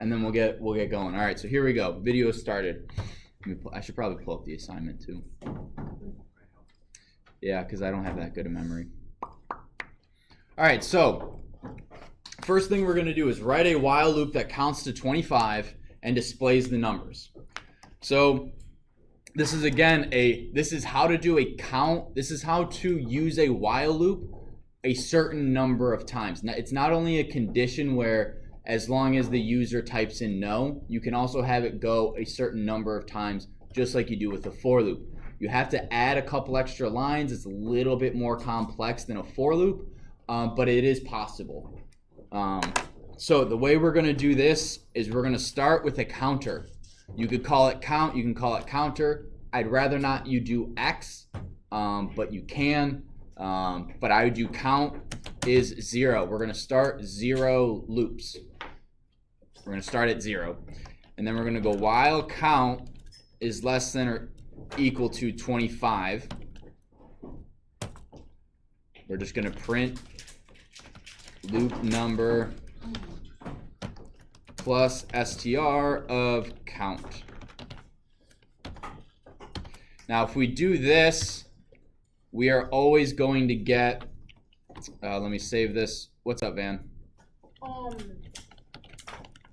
and then we'll get going. All right, so here we go. Video started. I should probably pull up the assignment too. Yeah, because I don't have that good a memory. All right, so first thing we're going to do is write a while loop that counts to 25 and displays the numbers. So this is again this is how to do a count. This is how to use a while loop a certain number of times. Now, it's not only a condition where as long as the user types in no, you can also have it go a certain number of times, just like you do with a for loop. You have to add a couple extra lines. It's a little bit more complex than a for loop, but it is possible. So the way we're going to do this is we're going to start with a counter. You could call it count. You can call it counter. I'd rather not you do X, but you can. But I would do count is 0. We're going to start 0 loops. We're going to start at 0. And then we're going to go while count is less than or equal to 25. We're just going to print loop number plus str of count. Now if we do this, we are always going to get, let me save this. What's up, Van?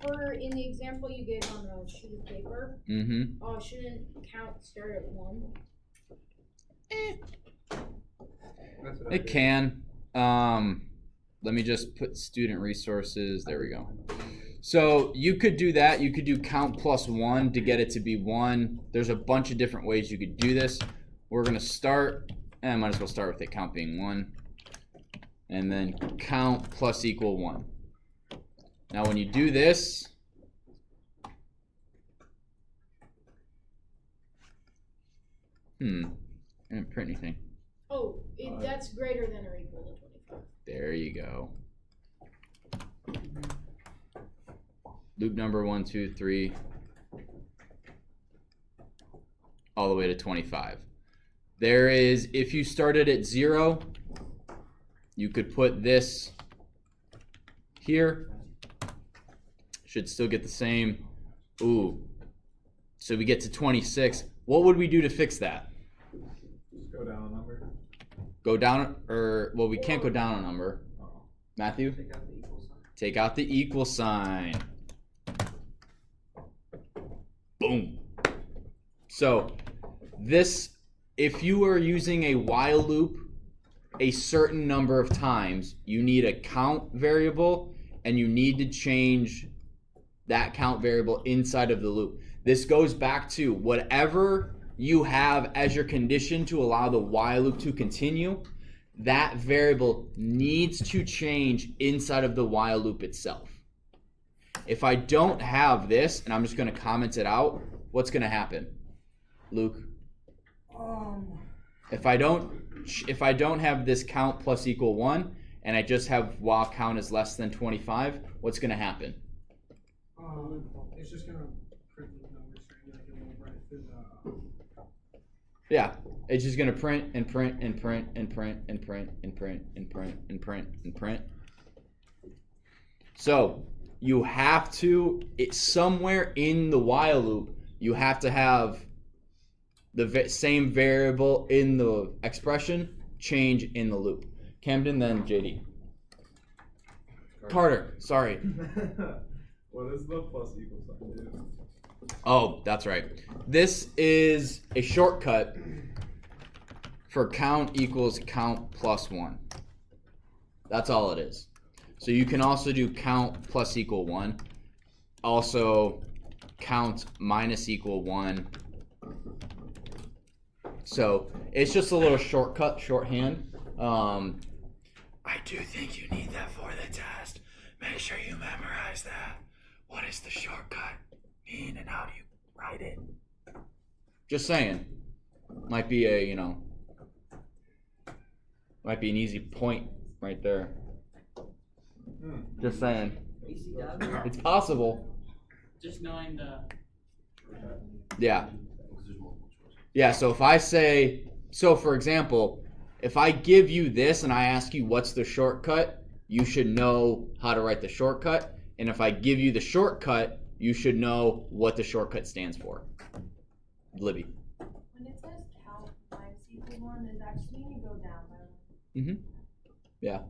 For in the example you gave on the sheet of paper, shouldn't count start at 1? It can. Let me just put student resources. There we go. So you could do that. You could do count plus 1 to get it to be 1. There's a bunch of different ways you could do this. We're going to start, and I might as well start with the count being 1. And then count plus equal 1. Now when you do this, I didn't print anything. Oh, that's greater than or equal to 25. There you go. Loop number 1, 2, 3, all the way to 25. There is, if you started at 0, you could put this here. Should still get the same. Ooh. So we get to 26. What would we do to fix that? Just go down a number. Go down, or, well, we can't go down a number. Matthew? Take out the equal sign. Boom. So this, if you are using a while loop a certain number of times, you need a count variable and you need to change that count variable inside of the loop. This goes back to whatever you have as your condition to allow the while loop to continue. That variable needs to change inside of the while loop itself. If I don't have this, and I'm just going to comment it out, what's going to happen, Luke? If I don't have this count plus equal 1, and I just have while count is less than 25, what's going to happen? It's just going to print the numbers straight, like it won't run it through the... Yeah, it's just going to print and print and print and print and print and print and print and print and print. So you have to, it's somewhere in the while loop, you have to have the same variable in the expression change in the loop. Camden, then JD. Carter, sorry. What does the plus equal sign do? Oh, that's right. This is a shortcut for count equals count plus 1. That's all it is. So you can also do count plus equal 1. Also count minus equal 1. So it's just a little shortcut, shorthand. I do think you need that for the test. Make sure you memorize that. What does the shortcut mean and how do you write it? Just saying. Might be a, might be an easy point right there. Just saying. It's possible. Just knowing the... Yeah. Yeah, so if I say, so for example, if I give you this and I ask you what's the shortcut, you should know how to write the shortcut. And if I give you the shortcut, you should know what the shortcut stands for. Libby. When it says count minus equal 1, does that just mean you go down by 1? Mm-hmm. Yeah.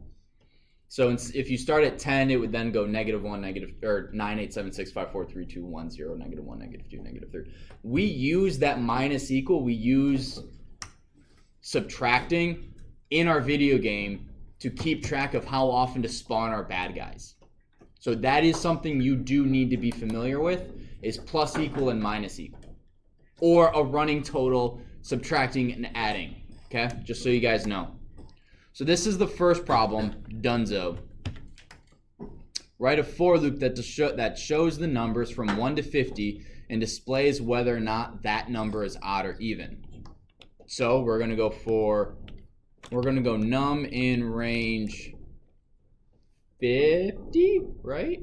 So if you start at 10, it would then go -1, or 9, 8, 7, 6, 5, 4, 3, 2, 1, 0, -1, -2, -3. We use that minus equal. We use subtracting in our video game to keep track of how often to spawn our bad guys. So that is something you do need to be familiar with, is plus equal and minus equal. Or a running total, subtracting and adding, okay? Just so you guys know. So this is the first problem, Dunzo. Write a for loop that shows the numbers from 1 to 50 and displays whether or not that number is odd or even. So we're gonna go num in range 50, right?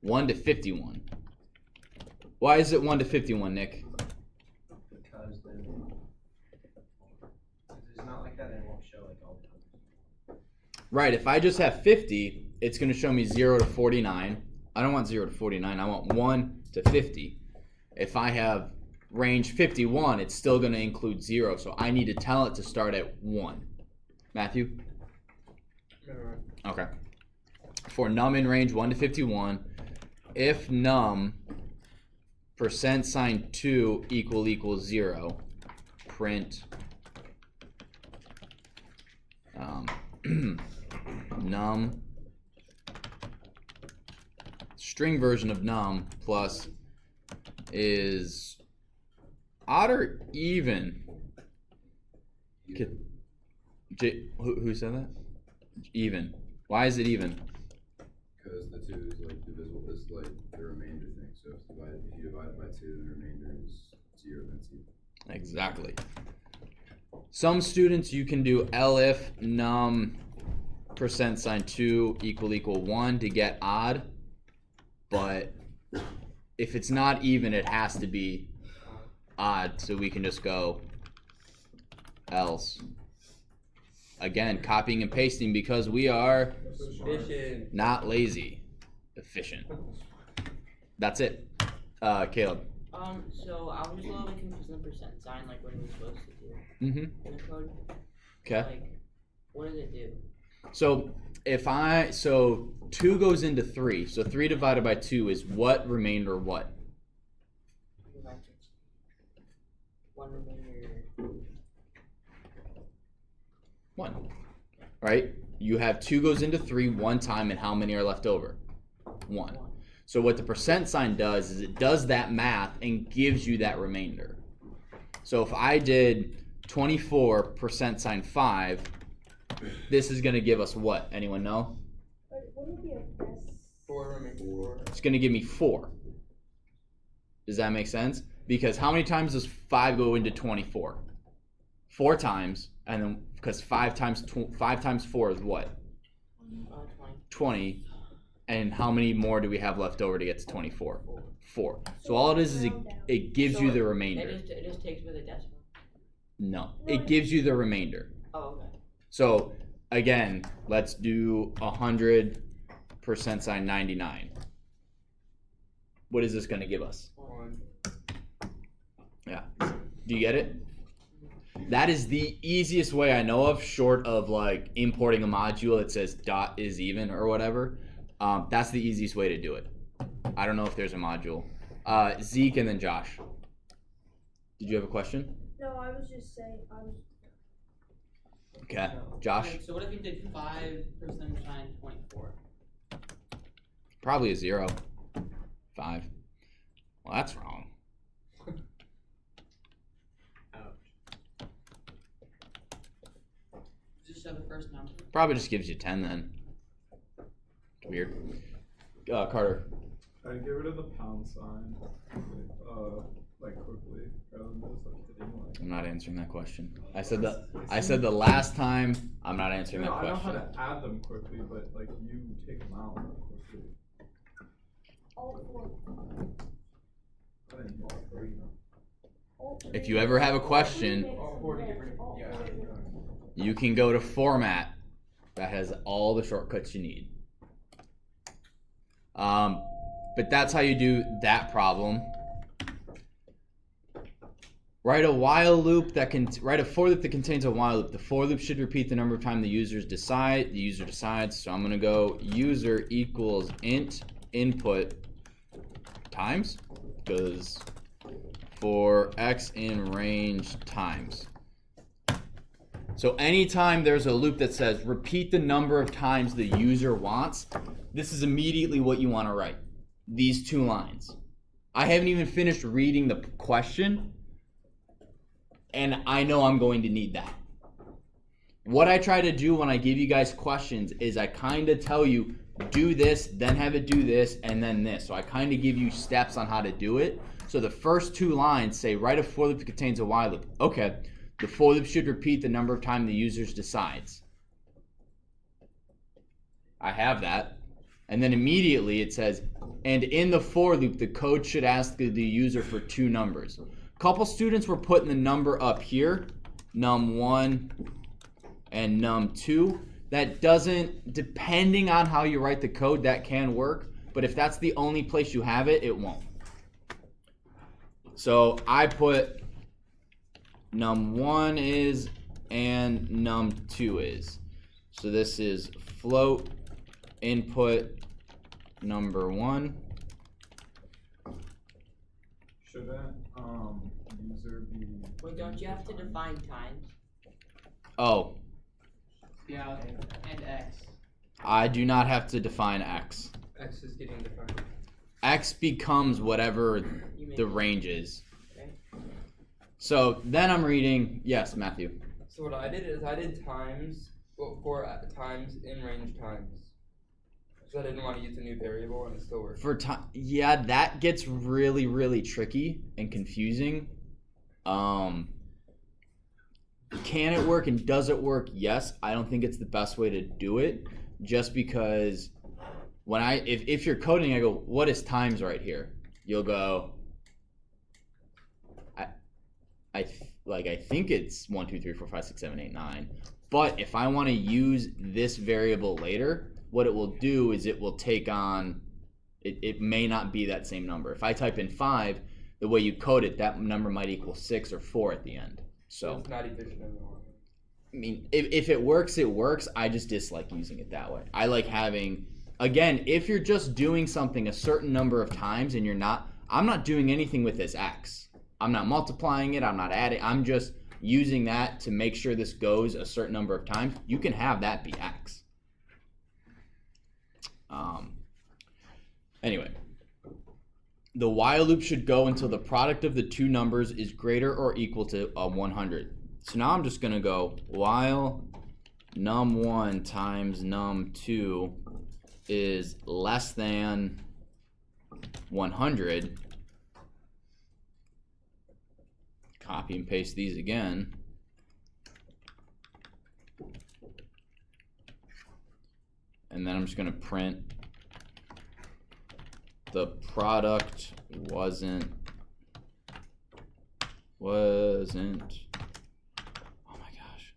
1 to 51. Why is it 1 to 51, Nick? Because then if it's not like that, then it won't show like all the numbers. Right, if I just have 50, it's going to show me 0 to 49. I don't want 0 to 49, I want 1 to 50. If I have range 51, it's still going to include 0, so I need to tell it to start at 1. Matthew? Okay. For num in range 1 to 51, if num %2 equals 0, print num string version of num plus is odd or even. Who said that? Even. Why is it even? Because the 2 is like divisible, is like the remainder thing. So if you divide it by 2, the remainder is 0, then it's even. Exactly. Some students you can do elif num %2 equal 1 to get odd, but if it's not even, it has to be odd, so we can just go else. Again, copying and pasting because we are Efficient. not lazy. Efficient. That's it. Caleb. So I was just a little bit confused on the percent sign, like what are we supposed to do Mm-hmm. in the code? Okay. Like, what does it do? So 2 goes into 3. So 3 divided by 2 is what remainder what? One remainder. 1. Right? You have 2 goes into 3 one time, and how many are left over? 1. So what the percent sign does is it does that math and gives you that remainder. So if I did 24% 5, this is going to give us what? Anyone know? But wouldn't it be a best? 4 remainder. It's going to give me 4. Does that make sense? Because how many times does 5 go into 24? 4 times, and then because 5 times 4 is what? 20. And how many more do we have left over to get to 24? 4. So all it is it gives you the remainder. It just takes with a decimal. No, it gives you the remainder. Oh, okay. So again, let's do 100% 99. What is this going to give us? 1. Yeah. Do you get it? That is the easiest way I know of, short of like importing a module that says dot is even or whatever. That's the easiest way to do it. I don't know if there's a module. Zeke and then Josh. Did you have a question? No, I was just saying. Okay. Josh? Alright, so what if you did 5% times 24? Probably a 0. 5. Well, that's wrong. Just show the first number. Probably just gives you 10 then. Weird. Carter. I'd get rid of the pound sign, like quickly, rather than just like hitting like. I'm not answering that question. I said the last time. I'm not answering that I know how question. to add them quickly, but like you take them out quickly. I didn't hear all 3. If you ever have a question, you can go to format. that has all the shortcuts you need. But that's how you do that problem. Write a while loop that can write a for loop that contains a while loop. The for loop should repeat the number of times the user decides. So I'm gonna go user equals int input times, because for x in range times. So anytime there's a loop that says repeat the number of times the user wants, this is immediately what you want to write. These 2 lines. I haven't even finished reading the question, and I know I'm going to need that. What I try to do when I give you guys questions is I kind of tell you, do this, then have it do this, and then this. So I kind of give you steps on how to do it. So the first 2 lines say, write a for loop that contains a while loop. Okay, the for loop should repeat the number of times the user decides. I have that. And then immediately it says, and in the for loop, the code should ask the user for 2 numbers. A couple students were putting the number up here, num1 and num2. That doesn't, depending on how you write the code, that can work. But if that's the only place you have it, it won't. So I put num1 is and num2 is. So this is float input number 1. Should that user be? Wait, don't you have to define times? Oh, Yeah, and X. I do not have to define x. X is getting defined. X becomes whatever You mean the range is. Okay. So then I'm reading, yes, Matthew. So what I did is I did times, well, 4 times in range times. Because I didn't want to use a new variable and it still worked. For time, yeah, that gets really, really tricky and confusing. Can it work and does it work? Yes. I don't think it's the best way to do it, just because when if you're coding, I go, what is times right here? You'll go, I think it's 1, 2, 3, 4, 5, 6, 7, 8, 9. But if I want to use this variable later, what it will do is it will take on, it may not be that same number. If I type in 5, the way you code it, that number might equal 6 or 4 at the end. So It's not efficient at all. I mean, if it works, it works. I just dislike using it that way. I like having, again, if you're just doing something a certain number of times and I'm not doing anything with this x. I'm not multiplying it, I'm not adding, I'm just using that to make sure this goes a certain number of times. You can have that be x. Anyway, the while loop should go until the product of the 2 numbers is greater or equal to 100. So now I'm just going to go while num1 times num2 is less than 100. Copy and paste these again. And then I'm just going to print the product wasn't, oh my gosh.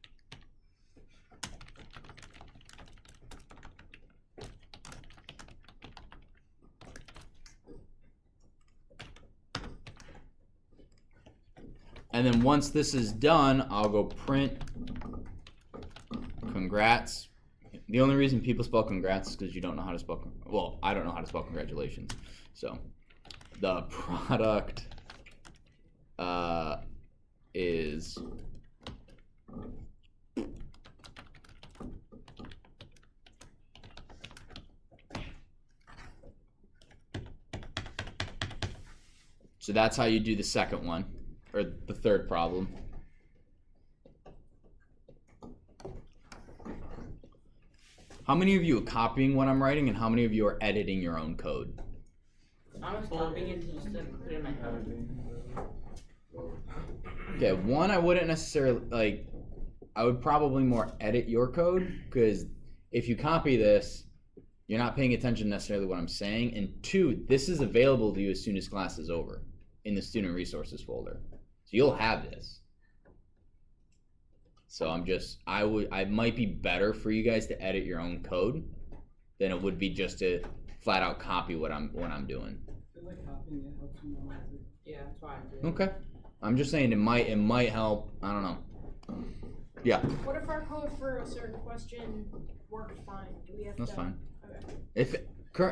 And then once this is done, I'll go print congrats. The only reason people spell congrats is because you don't know how to spell, well, I don't know how to spell congratulations. So the product is so that's how you do the second one, or the third problem. How many of you are copying what I'm writing, and how many of you are editing your own code? I was copying it to just put it in my phone. Okay, one, I wouldn't necessarily, I would probably more edit your code, because if you copy this, you're not paying attention necessarily to what I'm saying. And 2, this is available to you as soon as class is over in the student resources folder. So you'll have this. So I might be better for you guys to edit your own code than it would be just to flat out copy what I'm doing. I feel like copying it helps you memorize it. Yeah, that's why I did. Okay. I'm just saying it might help. I don't know. Yeah, What if our code for a certain question worked fine? Do we have that's to? fine. Okay. If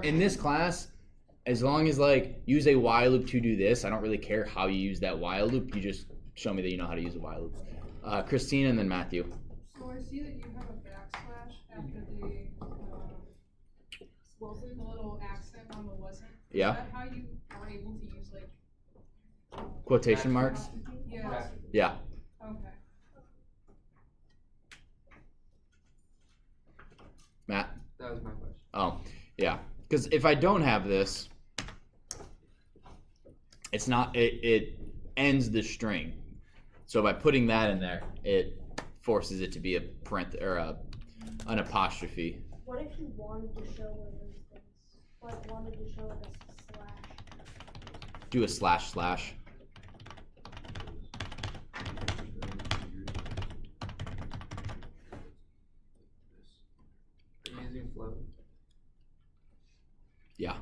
in this class, as long as like use a while loop to do this, I don't really care how you use that while loop. You just show me that you know how to use a while loop. Christina and then Matthew. So I see that you have a backslash after the Wilson? the little accent on the wasn't. Yeah. Is that how you are able to use like Quotation marks. yeah. Yeah. Okay. Matt. That was my question. Oh, yeah. Because if I don't have this, it's not. It ends the string. So by putting that in there, it forces it to be a an apostrophe. What if you wanted to show one of those things? Like wanted to show like a slash? Do a slash. Are you using float? Yeah.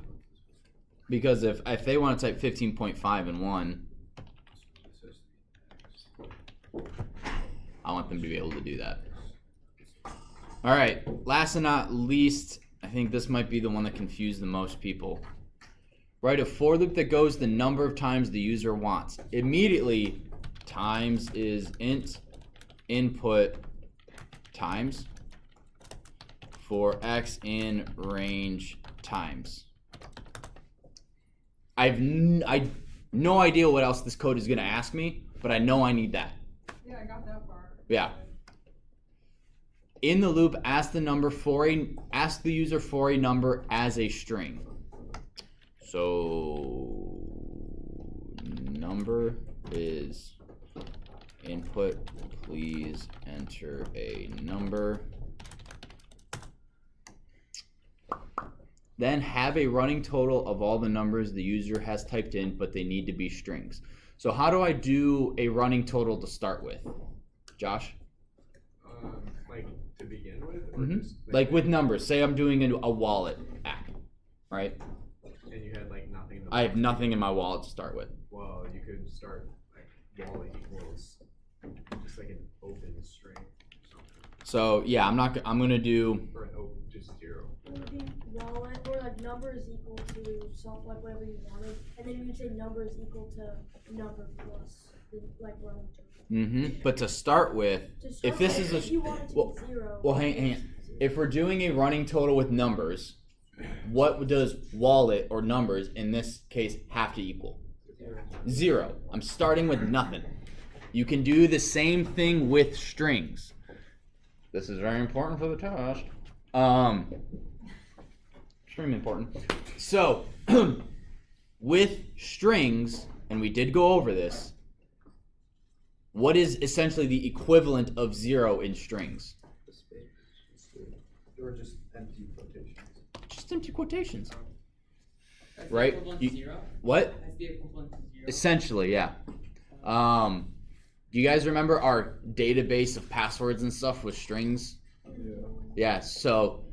Because if they want to type 15.5 in one, I want them to be able to do that. All right, last and not least, I think this might be the one that confused the most people. Write a for loop that goes the number of times the user wants. Immediately, times is int input times for x in range times. I no idea what else this code is gonna ask me, but I know I need that. Yeah, I got that part. Yeah. In the loop, ask the user for a number as a string. So number is input. Please enter a number. Then have a running total of all the numbers the user has typed in, but they need to be strings. So how do I do a running total to start with? Josh? Like to begin with, or Mhm. just Like with numbers. Say I'm doing a wallet app, right? and you had like nothing. I have nothing in my wallet to start with. Well, you could start like wallet equals just like an open string or something, So yeah, I'm gonna do. or an open just zero. It would be wallet or like number is equal to self like whatever you wanted, and then you would say number is equal to number plus the like running total. But to start with, To if this start is with, a if you want it to well, be zero. well, hang on. If we're doing a running total with numbers, what does wallet or numbers in this case have to equal? Zero. I'm starting with nothing. You can do the same thing with strings. This is very important for the test. Extremely important. So, with strings, and we did go over this, what is essentially the equivalent of zero in strings? Or just empty quotations. Just empty quotations. That's Right, the equivalent you- to zero? What? That's the equivalent to zero. Essentially, yeah. Do you guys remember our database of passwords and stuff with strings? Yeah. Yeah, so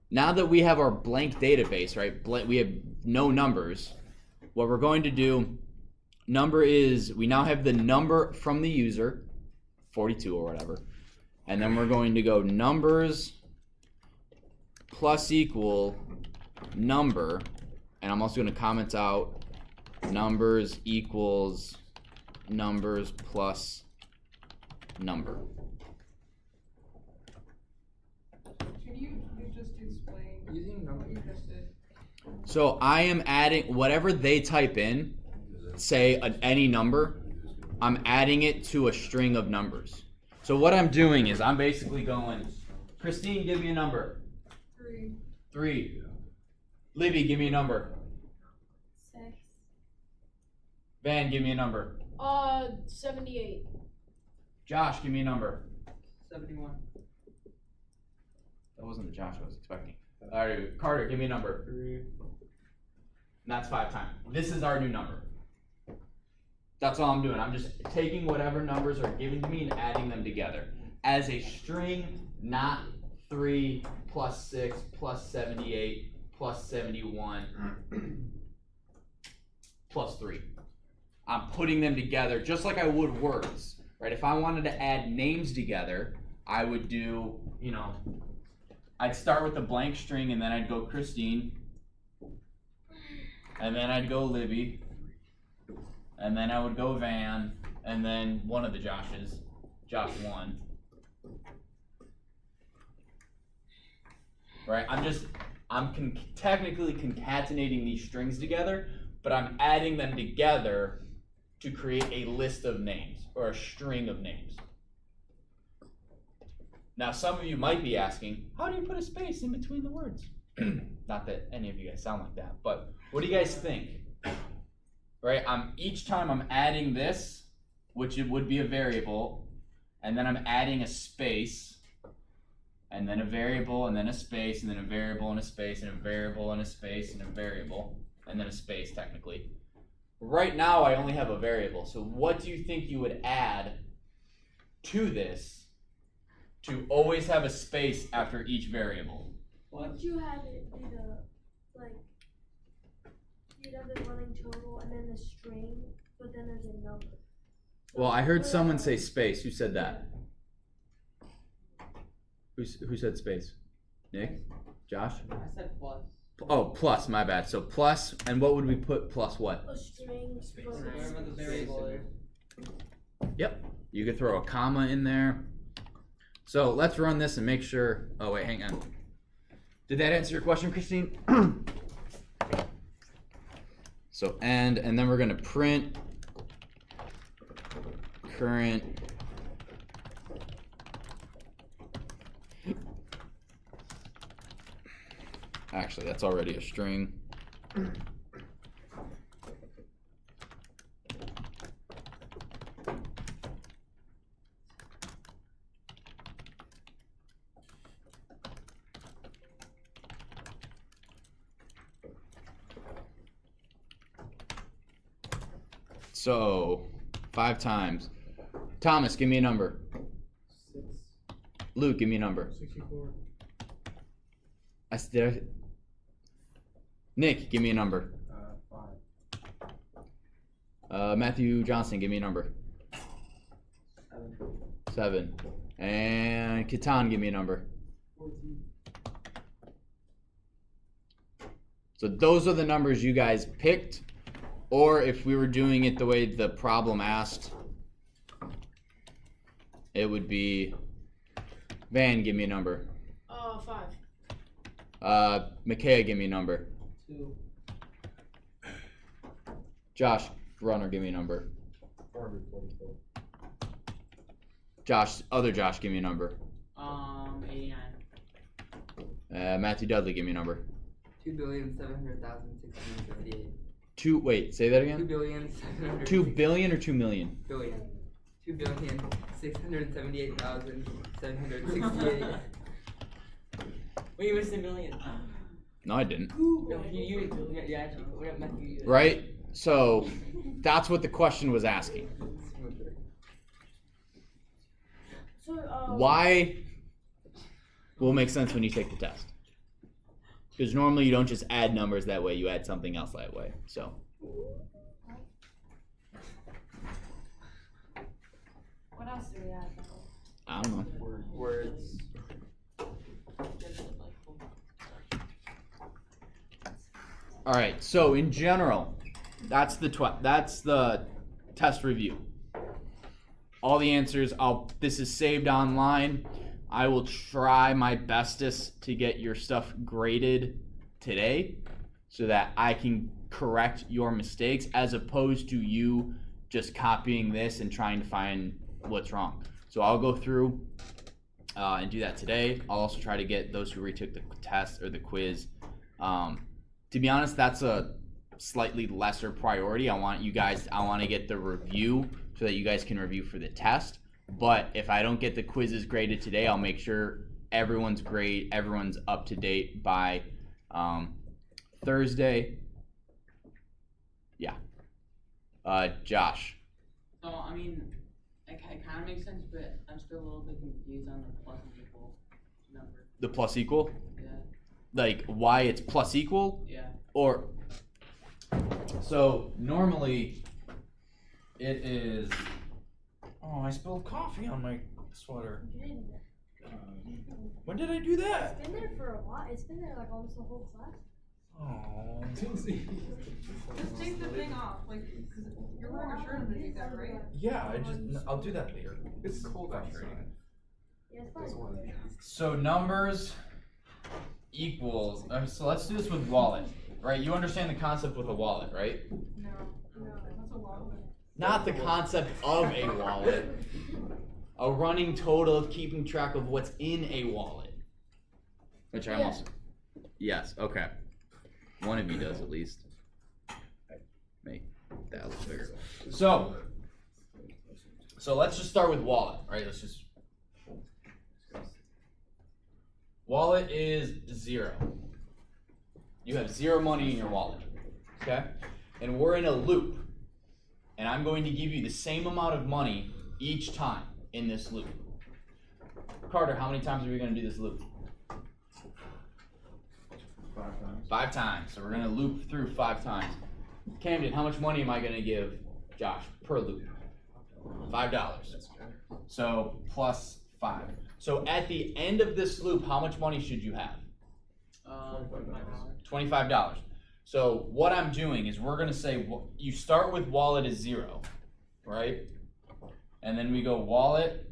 now that we have our blank database, right? We have no numbers. What we're going to do, we now have the number from the user, 42 or whatever. And then we're going to go numbers plus equal number. And I'm also going to comment out numbers equals numbers plus number. Can you just explain Using what you numbers. just did? So I am adding whatever they type in, say any number, I'm adding it to a string of numbers. So what I'm doing is I'm basically going, Christine, give me a number. 3, 3. Libby, give me a number. 6, Van, give me a number. 78. Josh, give me a number. 71. That wasn't the Josh I was expecting. All right, Carter, give me a number. 3. And that's 5 times. This is our new number. That's all I'm doing. I'm just taking whatever numbers are given to me and adding them together. as a string, not 3 plus 6 plus 78 plus 71 plus 3. I'm putting them together just like I would words, right? If I wanted to add names together, I would do, I'd start with a blank string and then I'd go Christine, and then I'd go Libby, and then I would go Van, and then one of the Joshes, Josh 1. Right? I'm technically concatenating these strings together, but I'm adding them together to create a list of names or a string of names. Now, some of you might be asking, how do you put a space in between the words? Not that any of you guys sound like that, but what do you guys think? Right? Each time I'm adding this, which it would be a variable, and then I'm adding a space, and then a variable, and then a space, and then a variable, and a space, and a variable, and a space, and a variable, and then a space technically. Right now I only have a variable, so what do you think you would add to this to always have a space after each variable? Would you have it be you'd have the running total and then the string, but then there's a number. Well, I heard someone say space. Who said that? Who said space? Nick? Josh? I said plus. Oh, plus, my bad. So plus, and what would we put plus what? A string, Whatever the variable is. Yep. You could throw a comma in there. So let's run this and make sure. Oh, wait, hang on. Did that answer your question, Christine? So and then we're going to print current actually that's already a string. So 5 times. Thomas, give me a number. 6. Luke, give me a number. 64. Nick, give me a number. 5. Matthew Johnson, give me a number. 7. 7. And Kitan, give me a number. 14. So those are the numbers you guys picked. Or if we were doing it the way the problem asked, it would be Van, give me a number. 5. Micaiah, give me a number. 2. Josh Runner, give me a number. 444. Josh, other Josh, give me a number. 89. Matthew Dudley, give me a number. 2,700,678. Wait, say that again? 2,700,000. 2 billion or 2 million? Billion. 2,678,768. Well, you missed a million. No, I didn't. No, yeah, actually, Matthew. Right? So that's what the question was asking. So, Why will make sense when you take the test. Because normally you don't just add numbers that way, you add something else that way. So What else do we add? I don't know. Words. All right. So in general, that's the test review. All the answers. This is saved online. I will try my bestest to get your stuff graded today so that I can correct your mistakes as opposed to you just copying this and trying to find what's wrong. So I'll go through and do that today. I'll also try to get those who retook the test or the quiz. To be honest, that's a slightly lesser priority. I want to get the review so that you guys can review for the test. But if I don't get the quizzes graded today, I'll make sure everyone's up to date by Thursday. Yeah. Josh. So, I mean, I it kind of makes sense, but I'm still a little bit confused on the plus and equal number. The plus equal? Yeah. Like why it's plus equal? Yeah. Or so normally it is. Oh, I spilled coffee on my sweater. You didn't. When did I do that? It's been there for a while. It's been there like almost the whole class. Oh. Just take the thing off, like, cause you're wearing a shirt underneath that, right? Yeah, I'll do that later. It's cold outside. Yeah, it's Doesn't fine. wanna- So numbers equals. So let's do this with wallet, right? You understand the concept with a wallet, right? No, that's a lot of it. Not the concept of a wallet. A running total of keeping track of what's in a wallet. Which I almost. Yes. Okay. One of you does at least. Make that look bigger. So let's just start with wallet, right? Let's just. Wallet is 0. You have 0 money in your wallet, okay? And we're in a loop. And I'm going to give you the same amount of money each time in this loop. Carter, how many times are we going to do this loop? 5 times. 5 times. So we're going to loop through 5 times. Camden, how much money am I going to give Josh per loop? $5. So plus 5. So at the end of this loop, how much money should you have? $25. So what I'm doing is we're going to say you start with wallet as 0, right? And then we go wallet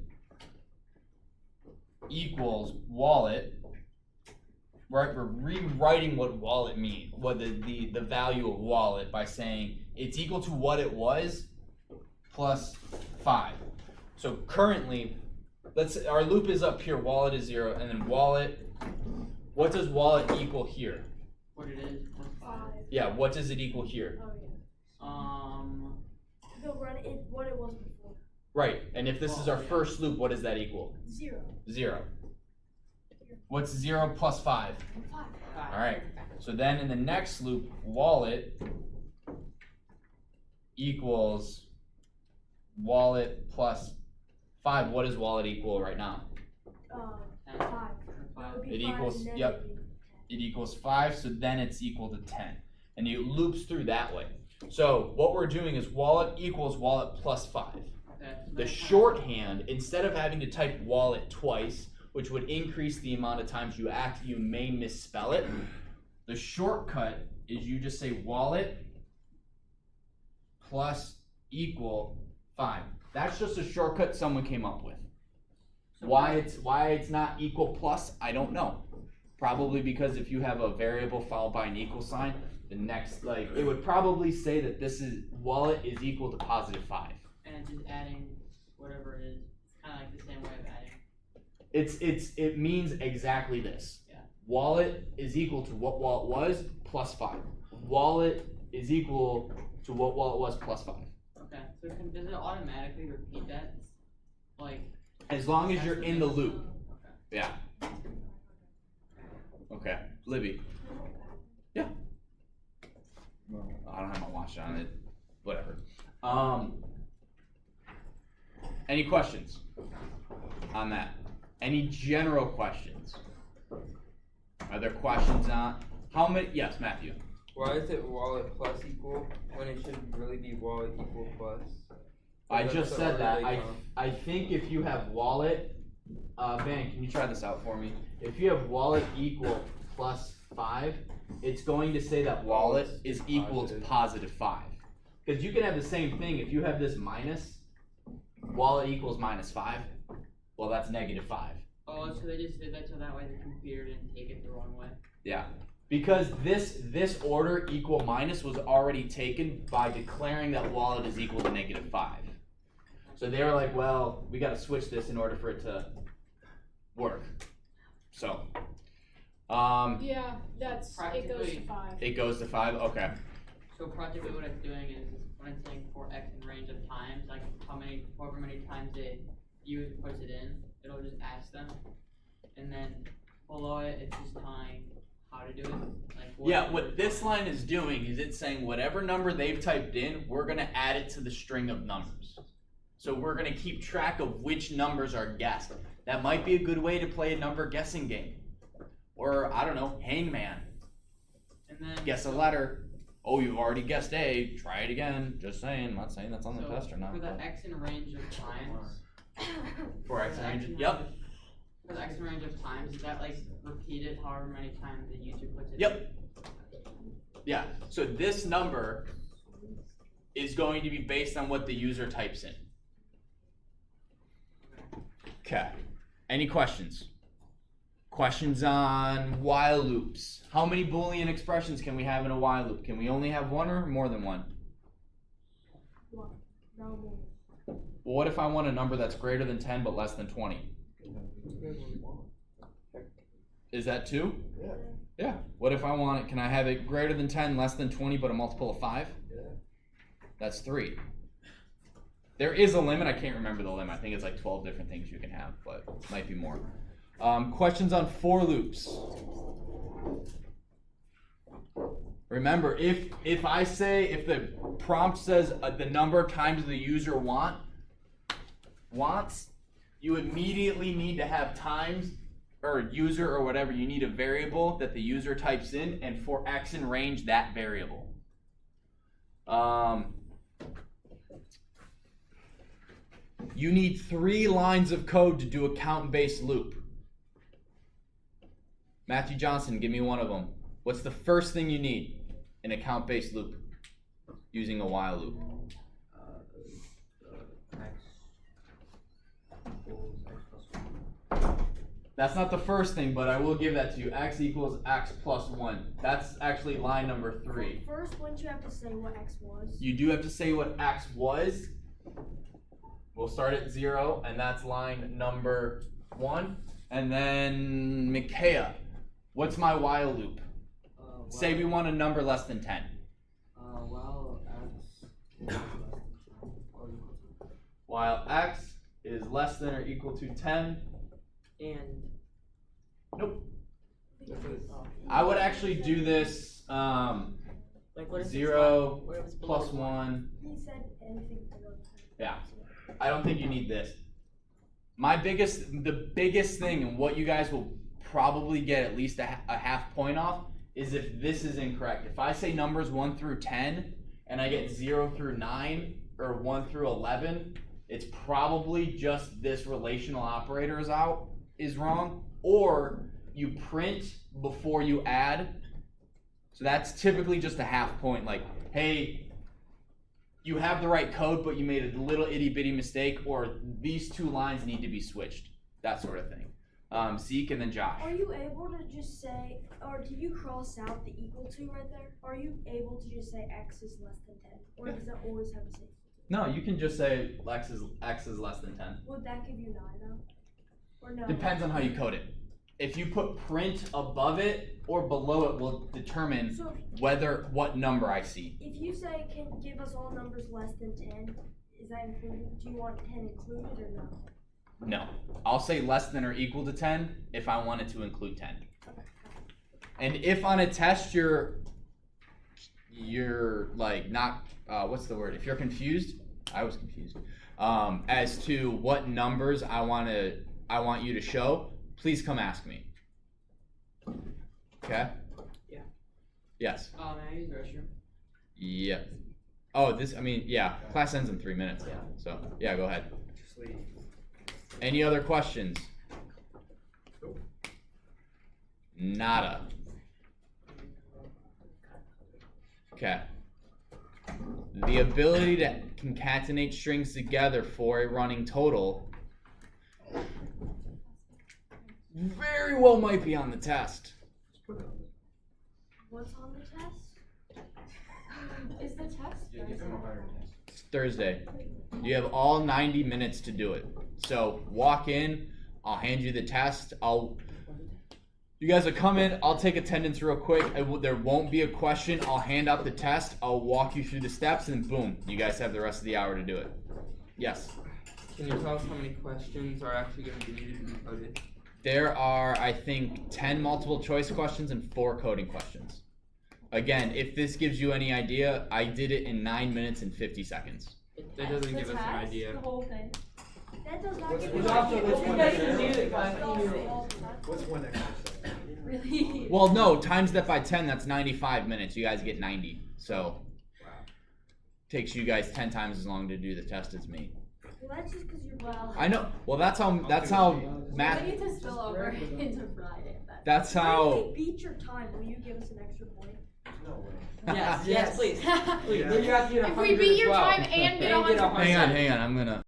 equals wallet. Right? We're rewriting what wallet means, what the value of wallet by saying it's equal to what it was plus 5. So currently, our loop is up here, wallet is 0, and then wallet, what does wallet equal here? What it is plus 5. Yeah, what does it equal here? Oh yeah. What it was before. Right, and if this is our first loop, what does that equal? 0. 0. What's 0 plus 5? 5. Alright, so then in the next loop, wallet equals wallet plus 5. What does wallet equal right now? 5. It equals, yep, it equals 5, so then it's equal to 10. And it loops through that way. So what we're doing is wallet equals wallet plus 5. The shorthand, instead of having to type wallet twice, which would increase the amount of times you may misspell it, the shortcut is you just say wallet plus equal 5. That's just a shortcut someone came up with. Why it's not equal plus, I don't know. Probably because if you have a variable followed by an equal sign, the next, it would probably say that this is wallet is equal to positive 5. And it's just adding whatever it is. It's kind of like the same way of adding. It means exactly this. Yeah. Wallet is equal to what wallet was plus 5. Wallet is equal to what wallet was plus 5. Okay. So does it automatically repeat that? Like. As long as you're in the loop. Okay. Yeah. Okay. Libby. Yeah. No. I don't have my watch on it. Whatever. Any questions on that? Any general questions? Are there questions on how many? Yes, Matthew. Why is it wallet plus equal when it should really be wallet equal plus? I That's just the said order that. they come. I think if you have wallet, Ben, can you try this out for me? If you have wallet equal plus 5, it's going to say that wallet is equal to positive 5. Because you can have the same thing. If you have this minus, wallet equals minus 5, well, that's negative 5. Oh, so they just did that so that way the computer didn't take it the wrong way. Yeah. Because this order equal minus was already taken by declaring that wallet is equal to negative 5. So they were like, well, we got to switch this in order for it to work. So, Yeah, it goes to 5. it goes to 5. Okay. So practically what it's doing is when it's saying for X in range of times, like however many times it puts it in, it'll just ask them. And then below it, it's just telling how to do it. Yeah, what this line is doing is it's saying whatever number they've typed in, we're going to add it to the string of numbers. So we're gonna keep track of which numbers are guessed. That might be a good way to play a number guessing game. Or, I don't know, Hangman. And then Guess a letter. Oh, you've already guessed A. Try it again. Just saying. Not saying that's on the so test or not. for the but- X in range of times. For X the range. in Yep. range of- For the X in range of times, is that like repeated however many times the user puts it in? Yep. Yeah. So this number is going to be based on what the user types in. Okay. Any questions? Questions on while loops. How many Boolean expressions can we have in a while loop? Can we only have one or more than one? One. No more. Well, what if I want a number that's greater than 10 but less than 20? Is that 2? Yeah. Yeah. What if I want it, can I have it greater than 10, less than 20, but a multiple of 5? Yeah. That's 3. There is a limit. I can't remember the limit. I think it's like 12 different things you can have, but it might be more. Questions on for loops. Remember, if the prompt says the number of times the user wants, you immediately need to have times or user or whatever. You need a variable that the user types in, and for X in range that variable. You need 3 lines of code to do a count-based loop. Matthew Johnson, give me one of them. What's the first thing you need in a count-based loop using a while loop? That's not the first thing, but I will give that to you. X equals X plus 1. That's actually line number 3. First, wouldn't you have to say what X was? You do have to say what X was. We'll start at 0, and that's line number 1. And then, Micaiah, what's my while loop? Say we want a number less than 10. While X is less than or equal to 10. And Nope. I would actually do this like what if 0 what if it's below plus 1. He said anything below 10. Yeah. I don't think you need this. The biggest thing, and what you guys will probably get at least a half point off, is if this is incorrect. If I say numbers 1 through 10 and I get 0 through 9 or 1 through 11, it's probably just this relational operator is wrong, or you print before you add. So that's typically just a half point, like, hey, you have the right code, but you made a little itty bitty mistake, or these 2 lines need to be switched, that sort of thing. Zeke and then Josh. Are you able to just say, or do you cross out the equal to right there? Are you able to just say X is less than 10? Or does that always have to say equal to? No, you can just say X is less than 10. Would that give you 9 though? Or no? Depends on how you code it. If you put print above it or below it will determine So what number I see. if you say can give us all numbers less than 10, is that included? Do you want 10 included or no? No. I'll say less than or equal to 10 if I wanted to include 10. And if on a test you're like not what's the word? If you're confused, I was confused, as to what numbers I want you to show, please come ask me. Okay? Yeah. Yes. may I use the restroom? Yeah. Oh, class ends in 3 minutes. Yeah. So, yeah, go ahead. Just leave. Any other questions? Nada. Okay. The ability to concatenate strings together for a running total very well might be on the test. What's on the test? Is the test It's Thursday. You have all 90 minutes to do it. So walk in, I'll hand you the test. You guys will come in, I'll take attendance real quick. There won't be a question. I'll hand out the test. I'll walk you through the steps, and boom, you guys have the rest of the hour to do it. Yes? Can you tell us how many questions are actually going to be needed to be coded? There are, I think, 10 multiple choice questions and 4 coding questions. Again, if this gives you any idea, I did it in 9 minutes and 50 seconds. It That doesn't The give us an test, idea. The whole thing. That does not What's give one you extra- an what's idea. one You extra- guys do can it, guys. guys. What's one exercise? Really? Well, no, times that by 10, that's 95 minutes. You guys get 90. So, takes you guys 10 times as long to do the test as me. Well, that's just because you're Well, I know. Well, that's how math. we need to spill over into Friday. That's What how. if we beat your time? Will you give us an extra point? No way. Yes, please. Yeah. Please, we got to get If we beat your 112. time and get And get 100%. Hang on. I'm gonna.